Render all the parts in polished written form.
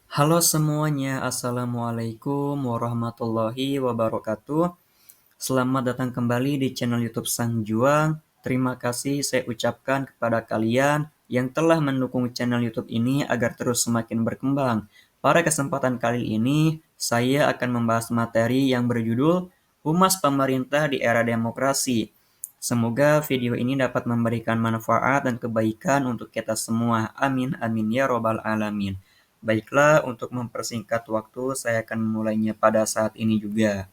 Halo semuanya, Assalamualaikum warahmatullahi wabarakatuh. Selamat datang kembali di channel YouTube Sang Juang. Terima kasih saya ucapkan kepada kalian yang telah mendukung channel YouTube ini agar terus semakin berkembang. Pada kesempatan kali ini, saya akan membahas materi yang berjudul Humas Pemerintah di Era Demokrasi. Semoga video ini dapat memberikan manfaat dan kebaikan untuk kita semua. Amin, amin ya robbal alamin. Baiklah, untuk mempersingkat waktu, saya akan memulainya pada saat ini juga.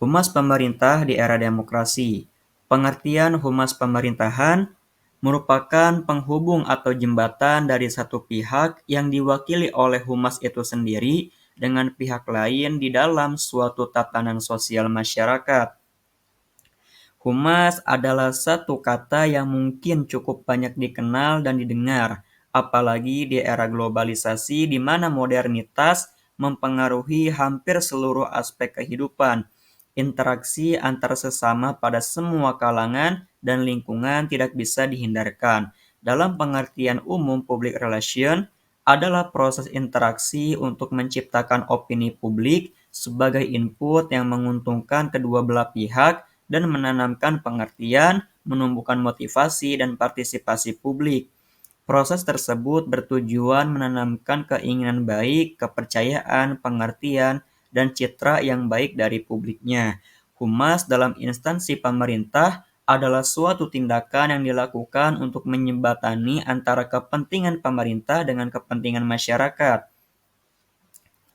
Humas pemerintah di era demokrasi. Pengertian humas pemerintahan merupakan penghubung atau jembatan dari satu pihak yang diwakili oleh humas itu sendiri dengan pihak lain di dalam suatu tatanan sosial masyarakat. Humas adalah satu kata yang mungkin cukup banyak dikenal dan didengar, apalagi di era globalisasi di mana modernitas mempengaruhi hampir seluruh aspek kehidupan. Interaksi antar sesama pada semua kalangan dan lingkungan tidak bisa dihindarkan. Dalam pengertian umum, public relation adalah proses interaksi untuk menciptakan opini publik sebagai input yang menguntungkan kedua belah pihak dan menanamkan pengertian, menumbuhkan motivasi dan partisipasi publik. Proses tersebut bertujuan menanamkan keinginan baik, kepercayaan, pengertian, dan citra yang baik dari publiknya. Humas dalam instansi pemerintah adalah suatu tindakan yang dilakukan untuk menjembatani antara kepentingan pemerintah dengan kepentingan masyarakat.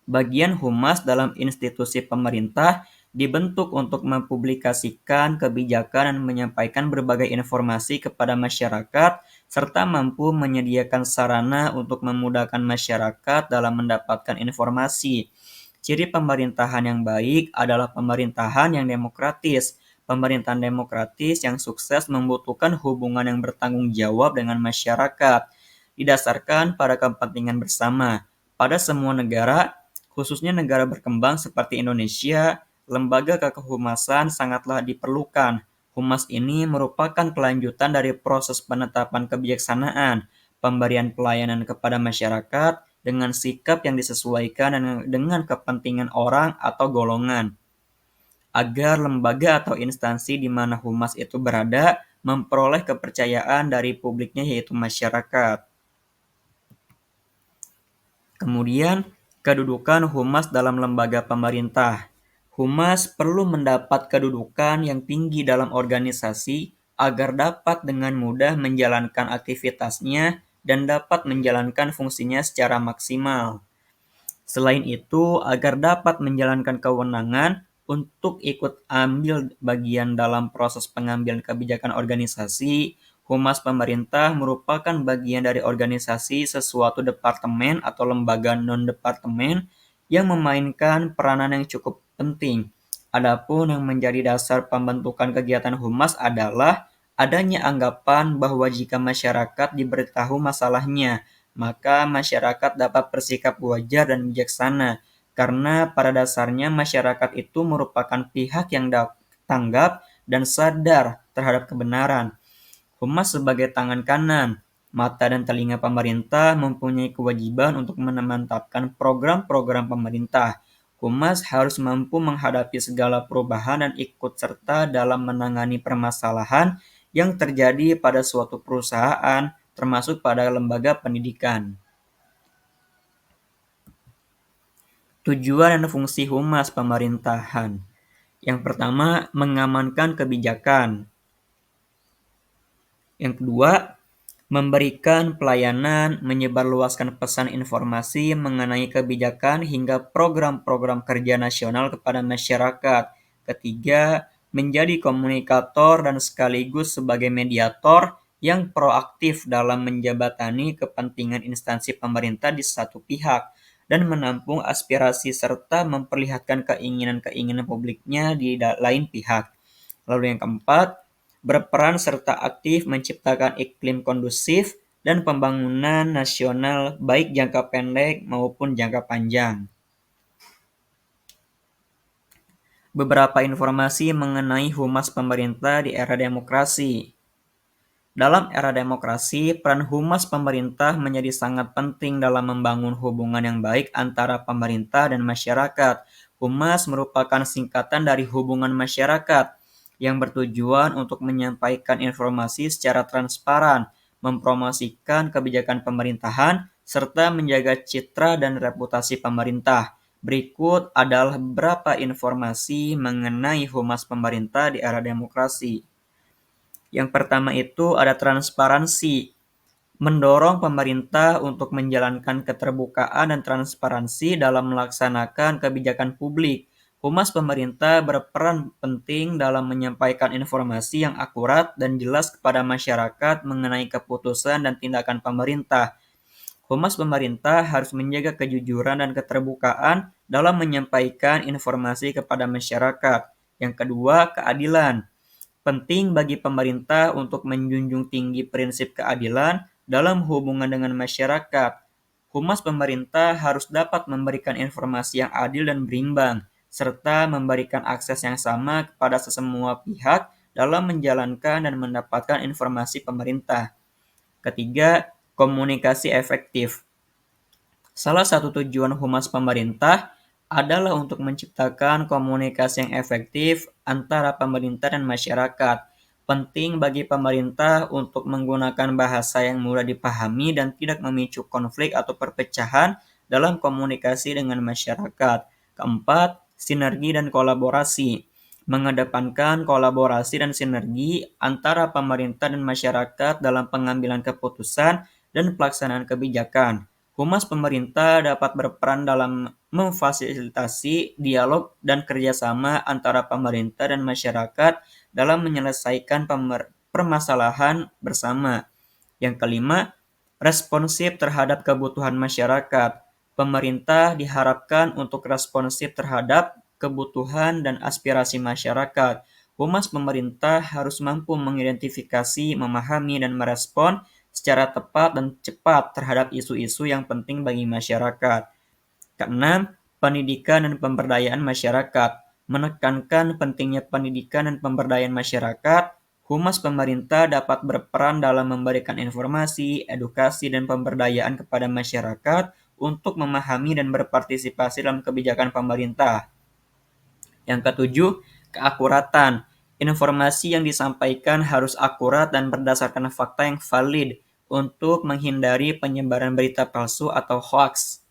Bagian humas dalam institusi pemerintah dibentuk untuk mempublikasikan kebijakan dan menyampaikan berbagai informasi kepada masyarakat, serta mampu menyediakan sarana untuk memudahkan masyarakat dalam mendapatkan informasi. Ciri pemerintahan yang baik adalah pemerintahan yang demokratis. Pemerintahan demokratis yang sukses membutuhkan hubungan yang bertanggung jawab dengan masyarakat, didasarkan pada kepentingan bersama. Pada semua negara, khususnya negara berkembang seperti Indonesia, lembaga kehumasan sangatlah diperlukan. Humas ini merupakan kelanjutan dari proses penetapan kebijaksanaan, pemberian pelayanan kepada masyarakat dengan sikap yang disesuaikan dengan kepentingan orang atau golongan, agar lembaga atau instansi di mana humas itu berada memperoleh kepercayaan dari publiknya yaitu masyarakat. Kemudian, kedudukan humas dalam lembaga pemerintah. Humas perlu mendapat kedudukan yang tinggi dalam organisasi agar dapat dengan mudah menjalankan aktivitasnya dan dapat menjalankan fungsinya secara maksimal. Selain itu, agar dapat menjalankan kewenangan untuk ikut ambil bagian dalam proses pengambilan kebijakan organisasi, humas pemerintah merupakan bagian dari organisasi sesuatu departemen atau lembaga non-departemen yang memainkan peranan yang cukup penting. Adapun yang menjadi dasar pembentukan kegiatan humas adalah adanya anggapan bahwa jika masyarakat diberitahu masalahnya, maka masyarakat dapat bersikap wajar dan bijaksana, karena pada dasarnya masyarakat itu merupakan pihak yang tanggap dan sadar terhadap kebenaran. Humas sebagai tangan kanan, mata dan telinga pemerintah mempunyai kewajiban untuk memantapkan program-program pemerintah. Humas harus mampu menghadapi segala perubahan dan ikut serta dalam menangani permasalahan yang terjadi pada suatu perusahaan, termasuk pada lembaga pendidikan. Tujuan dan fungsi humas pemerintahan. Yang pertama, mengamankan kebijakan. Yang kedua, memberikan pelayanan, menyebarluaskan pesan informasi mengenai kebijakan hingga program-program kerja nasional kepada masyarakat. Ketiga, menjadi komunikator dan sekaligus sebagai mediator yang proaktif dalam menjabatani kepentingan instansi pemerintah di satu pihak dan menampung aspirasi serta memperlihatkan keinginan-keinginan publiknya di lain pihak. Lalu yang keempat, berperan serta aktif menciptakan iklim kondusif dan pembangunan nasional baik jangka pendek maupun jangka panjang. Beberapa informasi mengenai humas pemerintah di era demokrasi. Dalam era demokrasi, peran humas pemerintah menjadi sangat penting dalam membangun hubungan yang baik antara pemerintah dan masyarakat. Humas merupakan singkatan dari hubungan masyarakat yang bertujuan untuk menyampaikan informasi secara transparan, mempromosikan kebijakan pemerintahan, serta menjaga citra dan reputasi pemerintah. Berikut adalah beberapa informasi mengenai humas pemerintah di era demokrasi. Yang pertama itu ada transparansi, mendorong pemerintah untuk menjalankan keterbukaan dan transparansi dalam melaksanakan kebijakan publik. Humas pemerintah berperan penting dalam menyampaikan informasi yang akurat dan jelas kepada masyarakat mengenai keputusan dan tindakan pemerintah. Humas pemerintah harus menjaga kejujuran dan keterbukaan dalam menyampaikan informasi kepada masyarakat. Yang kedua, keadilan. Penting bagi pemerintah untuk menjunjung tinggi prinsip keadilan dalam hubungan dengan masyarakat. Humas pemerintah harus dapat memberikan informasi yang adil dan berimbang, serta memberikan akses yang sama kepada semua pihak dalam menjalankan dan mendapatkan informasi pemerintah. Ketiga, komunikasi efektif. Salah satu tujuan humas pemerintah adalah untuk menciptakan komunikasi yang efektif antara pemerintah dan masyarakat. Penting bagi pemerintah untuk menggunakan bahasa yang mudah dipahami dan tidak memicu konflik atau perpecahan dalam komunikasi dengan masyarakat. Keempat, sinergi dan kolaborasi. Mengedepankan kolaborasi dan sinergi antara pemerintah dan masyarakat dalam pengambilan keputusan dan pelaksanaan kebijakan. Humas pemerintah dapat berperan dalam memfasilitasi dialog dan kerjasama antara pemerintah dan masyarakat dalam menyelesaikan permasalahan bersama. Yang kelima, responsif terhadap kebutuhan masyarakat. Pemerintah diharapkan untuk responsif terhadap kebutuhan dan aspirasi masyarakat. Humas pemerintah harus mampu mengidentifikasi, memahami, dan merespon secara tepat dan cepat terhadap isu-isu yang penting bagi masyarakat. Keenam, pendidikan dan pemberdayaan masyarakat. Menekankan pentingnya pendidikan dan pemberdayaan masyarakat, humas pemerintah dapat berperan dalam memberikan informasi, edukasi, dan pemberdayaan kepada masyarakat untuk memahami dan berpartisipasi dalam kebijakan pemerintah. Yang ketujuh, keakuratan. Informasi yang disampaikan harus akurat dan berdasarkan fakta yang valid untuk menghindari penyebaran berita palsu atau hoaks.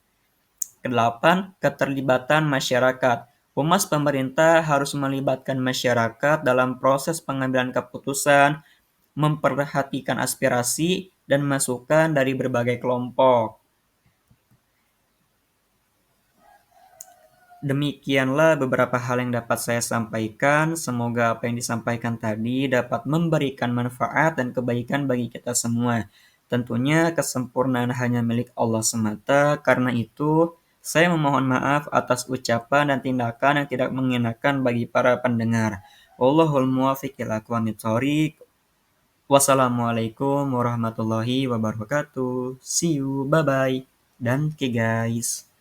Kedelapan, keterlibatan masyarakat. Humas pemerintah harus melibatkan masyarakat dalam proses pengambilan keputusan, memperhatikan aspirasi dan masukan dari berbagai kelompok. Demikianlah beberapa hal yang dapat saya sampaikan. Semoga apa yang disampaikan tadi dapat memberikan manfaat dan kebaikan bagi kita semua. Tentunya kesempurnaan hanya milik Allah semata. Karena itu, saya memohon maaf atas ucapan dan tindakan yang tidak mengenakan bagi para pendengar. Wallahul muwaffiq ila aqwamit thoriq. Wassalamualaikum warahmatullahi wabarakatuh. See you, bye bye. Dan oke guys.